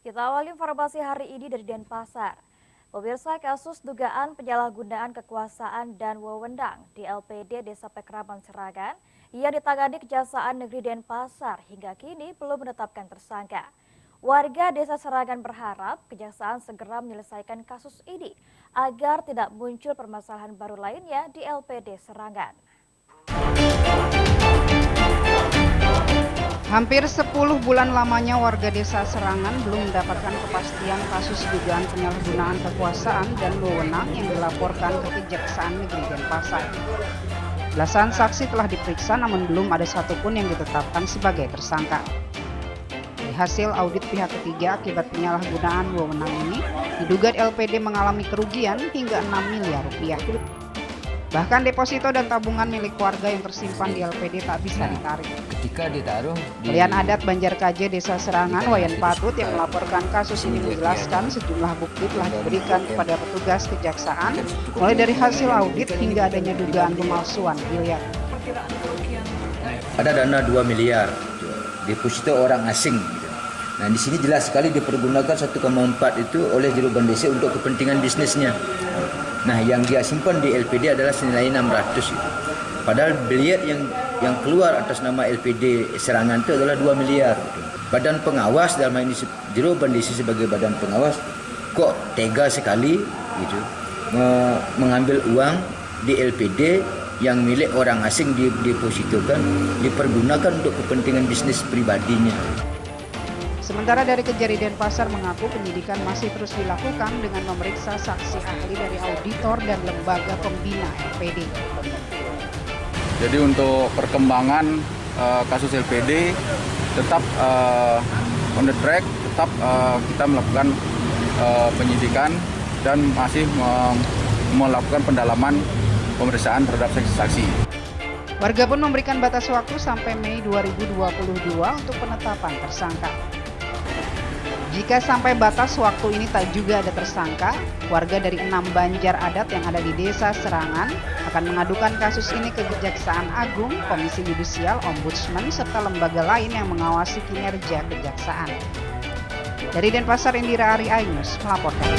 Kita awali informasi hari ini dari Denpasar. Pemirsa, kasus dugaan penyalahgunaan kekuasaan dan wewenang di LPD Desa Pekraman Serangan yang ditangani Kejaksaan Negeri Denpasar hingga kini belum menetapkan tersangka. Warga Desa Serangan berharap Kejaksaan segera menyelesaikan kasus ini agar tidak muncul permasalahan baru lainnya di LPD Serangan. Hampir 10 bulan lamanya warga Desa Serangan belum mendapatkan kepastian kasus dugaan penyalahgunaan kekuasaan dan wewenang yang dilaporkan ke Kejaksaan Negeri Denpasar. Belasan saksi telah diperiksa namun belum ada satupun yang ditetapkan sebagai tersangka. Dari hasil audit pihak ketiga akibat penyalahgunaan wewenang ini, diduga LPD mengalami kerugian hingga 6 miliar rupiah. Bahkan deposito dan tabungan milik warga yang tersimpan di LPD tak bisa ditarik. Ketika ditaruh di Pelian Adat Banjarkaje Desa Serangan, Wayan Patut yang melaporkan kasus ini menjelaskan sejumlah bukti telah diberikan kepada petugas kejaksaan, mulai dari hasil audit hingga adanya dugaan pemalsuan biliar. ada dana 2 miliar deposito orang asing. Nah, di sini jelas sekali dipergunakan 1,4 itu oleh juru bandese untuk kepentingan bisnisnya. Nah, yang dia simpan di LPD adalah senilai 600. Padahal biliar yang keluar atas nama LPD Serangan itu adalah 2 miliar. Badan pengawas dalam hal ini juru bandese sebagai badan pengawas kok tega sekali gitu mengambil uang di LPD yang milik orang asing didepositokan dipergunakan untuk kepentingan bisnis pribadinya. Sementara dari Kejari Denpasar mengaku penyidikan masih terus dilakukan dengan memeriksa saksi ahli dari auditor dan lembaga pembina LPD. Jadi untuk perkembangan kasus LPD tetap on the track, tetap kita melakukan penyidikan dan masih melakukan pendalaman pemeriksaan terhadap saksi-saksi. Warga pun memberikan batas waktu sampai Mei 2022 untuk penetapan tersangka. Jika sampai batas waktu ini tak juga ada tersangka, warga dari 6 banjar adat yang ada di Desa Serangan akan mengadukan kasus ini ke Kejaksaan Agung, Komisi Yudisial, Ombudsman, serta lembaga lain yang mengawasi kinerja kejaksaan. Dari Denpasar, Indira Ari Ainus melaporkan.